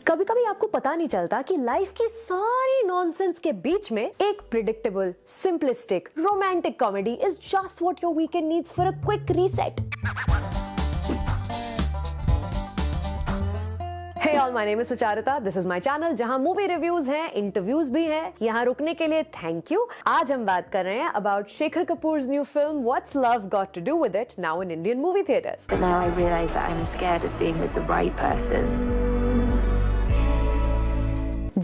कभी कभी आपको पता नहीं चलता कि लाइफ की सारी नॉनसेंस के बीच में एक predictable, simplistic, romantic comedy is just what your weekend needs for a quick reset. Hey all, my name is Sucharita. This is my channel जहां मूवी रिव्यूज हैं, इंटरव्यूज भी हैं. यहाँ रुकने के लिए थैंक यू. आज हम बात कर रहे हैं about Shekhar Kapoors new film What's Love Got to Do with It, now in Indian movie theaters. But now I realize that I'm scared of being with the right person.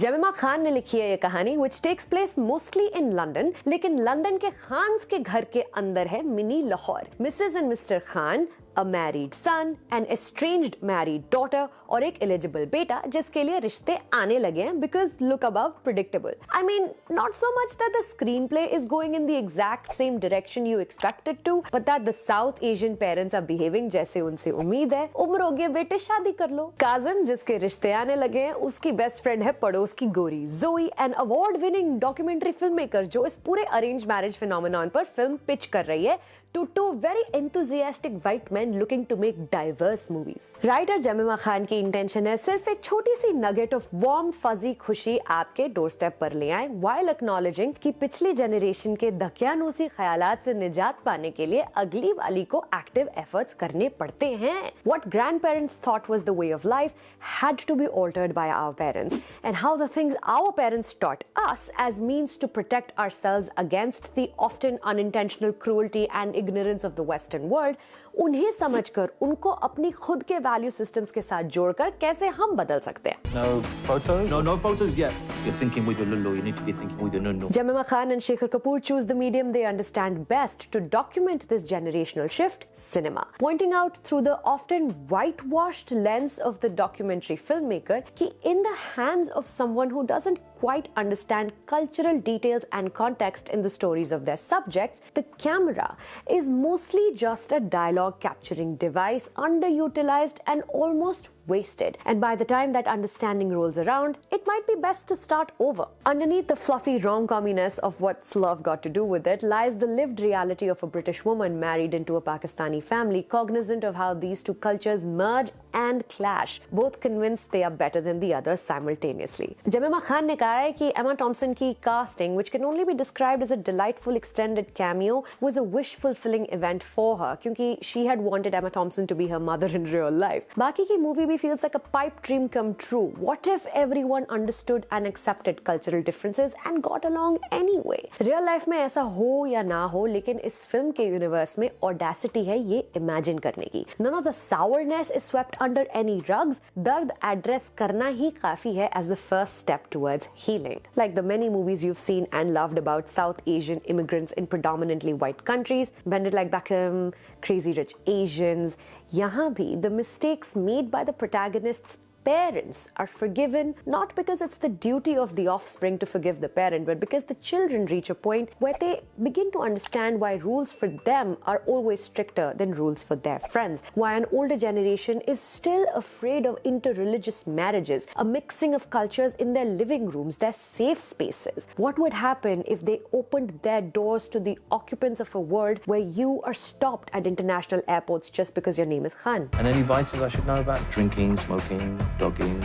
जमीमा Khan ने लिखी है ये कहानी which takes place mostly in London, लेकिन London के खान्स के घर के अंदर है mini Lahore. Mrs and mister Khan, a married son, an estranged married daughter और एक eligible बेटा जिसके लिए रिश्ते आने लगे हैं because look above predictable. I mean, not so much that the screenplay is going in the exact same direction you expect it to, but that the South Asian parents are behaving जैसे उनसे उम्मीद है. उम्र हो गई बेटे, शादी कर लो. काजिम जिसके रिश्ते आने लगे हैं, उसकी बेस्ट फ्रेंड है पड़ोस की गोरी जोई, an award winning documentary film maker जो इस पूरे अरेंज मैरिज फिनोमेनॉन पर फिल्म पिच कर रही है to two very enthusiastic white men looking to make diverse movies. Writer जमीमा Khan की इंटेंशन है सिर्फ एक छोटी सी नगेट ऑफ वार्म फजी खुशी आपके डोरस्टेप पर ले आए, while acknowledging कि पिछली जनरेशन के दकियानूसी ख्यालात से निजात पाने के लिए अगली वाली को एक्टिव एफर्ट्स करने पड़ते हैं. What grandparents thought was the way of life had to be altered by our parents, and how the things our parents taught us as means to protect ourselves against the often unintentional cruelty and ignorance of the Western world, उन्हें समझकर उनको अपनी खुद के value systems के साथ जोड़कर कैसे हम बदल सकते हैं. No photos? No photos yet. You're thinking with your lulu, you need to be thinking with your nunu. Jemima Khan and Shekhar Kapoor choose the medium they understand best to document this generational shift, cinema. Pointing out through the often whitewashed lens of the documentary filmmaker कि in the hands of someone who doesn't quite understand cultural details and context in the stories of their subjects, the camera is mostly just a dialogue capturing device, underutilized and almost wasted. And by the time that understanding rolls around, it might be best to start over. Underneath the fluffy rom-comminess of What's Love Got to Do with It lies the lived reality of a British woman married into a Pakistani family, cognizant of how these two cultures merge and clash, both convinced they are better than the other simultaneously. Jemima Khan ने कहा है कि Emma Thompson की casting, which can only be described as a delightful extended cameo, was a wish-fulfilling event for her, क्योंकि she had wanted Emma Thompson to be her mother in real life. बाकी की movie feels like a pipe dream come true. What if everyone understood and accepted cultural differences and got along anyway? Real life में ऐसा हो या ना हो, लेकिन इस फिल्म के यूनिवर्स में ऑडेसिटी है ये इमेजिन करने की. None of the sourness is swept under any rugs. दर्द एड्रेस करना ही काफी है as the first step towards healing. Like the many movies you've seen and loved about South Asian immigrants in predominantly white countries, Bend It Like Beckham, Crazy Rich Asians, यहाँ भी the mistakes made by the protagonists' parents are forgiven not because it's the duty of the offspring to forgive the parent, but because the children reach a point where they begin to understand why rules for them are always stricter than rules for their friends, why an older generation is still afraid of interreligious marriages, a mixing of cultures in their living rooms, their safe spaces. What would happen if they opened their doors to the occupants of a world where you are stopped at international airports just because your name is Khan? And any vices I should know about? Drinking, smoking, dogging?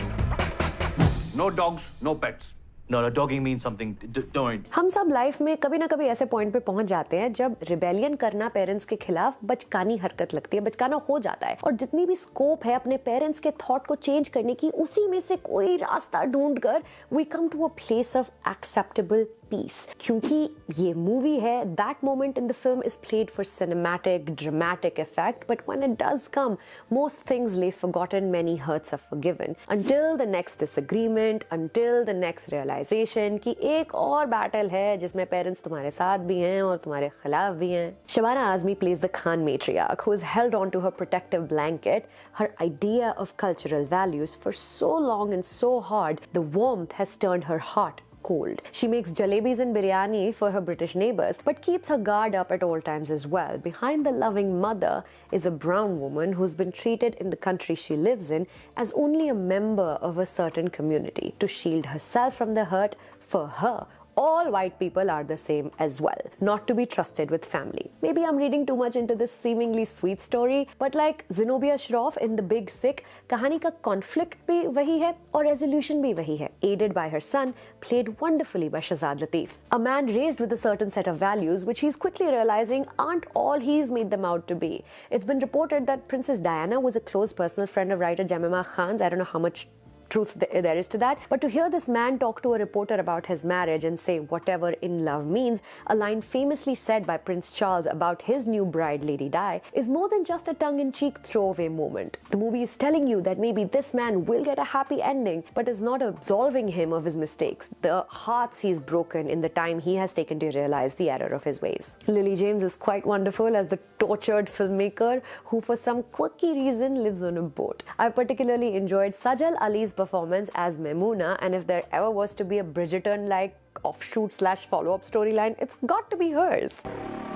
No dogs, no pets. No, dogging means something. Don't worry. हम सब life में कभी ना कभी ऐसे point पे पहुंच जाते हैं जब रिबेलियन करना पेरेंट्स के खिलाफ बचकानी हरकत लगती है, बचकाना हो जाता है, और जितनी भी स्कोप है अपने पेरेंट्स के थॉट को चेंज करने की, उसी में से कोई रास्ता ढूंढकर we come to a place of acceptable peace. क्योंकि ये मूवी है, that moment in the film is played for cinematic dramatic effect, but when it does come, most things lay forgotten, many hearts are forgiven, until the next disagreement, until the next realization कि एक और battle है जिसमें parents तुम्हारे साथ भी हैं और तुम्हारे खिलाफ भी हैं. Shabana Azmi plays the Khan matriarch who is held on to her protective blanket, her idea of cultural values for so long and so hard, the warmth has turned her heart cold. She makes jalebis and biryani for her British neighbors, but keeps her guard up at all times as well. Behind the loving mother is a brown woman who's been treated in the country she lives in as only a member of a certain community. To shield herself from the hurt, for her, all white people are the same as well, not to be trusted with family. Maybe I'm reading too much into this seemingly sweet story, but like Zenobia Shroff in The Big Sick, कहानी का conflict भी वही है और resolution भी वही है, aided by her son, played wonderfully by Shazad Latif. A man raised with a certain set of values, which he's quickly realizing aren't all he's made them out to be. It's been reported that Princess Diana was a close personal friend of writer Jemima Khan's. I don't know how much truth there is to that, but to hear this man talk to a reporter about his marriage and say whatever in love means, a line famously said by Prince Charles about his new bride Lady Di, is more than just a tongue-in-cheek throwaway moment. The movie is telling you that maybe this man will get a happy ending, but is not absolving him of his mistakes, the hearts he's broken in the time he has taken to realize the error of his ways. Lily James is quite wonderful as the tortured filmmaker who for some quirky reason lives on a boat. I particularly enjoyed Sajal Ali's performance as Maimoona, and if there ever was to be a Bridgerton-like offshoot/follow-up storyline, it's got to be hers.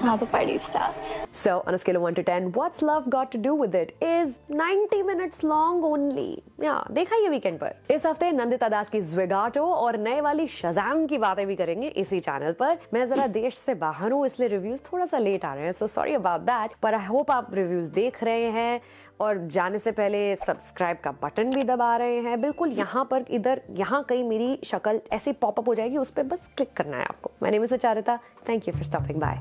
Now the party starts. So, on a scale of 1 to 10, what's love got to do with it? Is 90 minutes long only. Yeah, देखा ये weekend पर. इस हफ्ते नंदिता दास की ज़्वेगाटो और नए वाली Shazam की बातें भी करेंगे इसी चैनल पर. मैं जरा देश से बाहर हूँ, इसलिए रिव्यूज थोड़ा सा लेट आ रहे हैं, so sorry about that. पर I hope आप रिव्यूज देख रहे हैं और जाने से पहले सब्सक्राइब का बटन भी दबा रहे हैं. बिल्कुल यहाँ पर इधर यहाँ कहीं मेरी शक्ल ऐसे पॉपअप हो जाएगी, उस पर बस क्लिक करना है आपको. My name is Sucharita. Thank you for stopping by.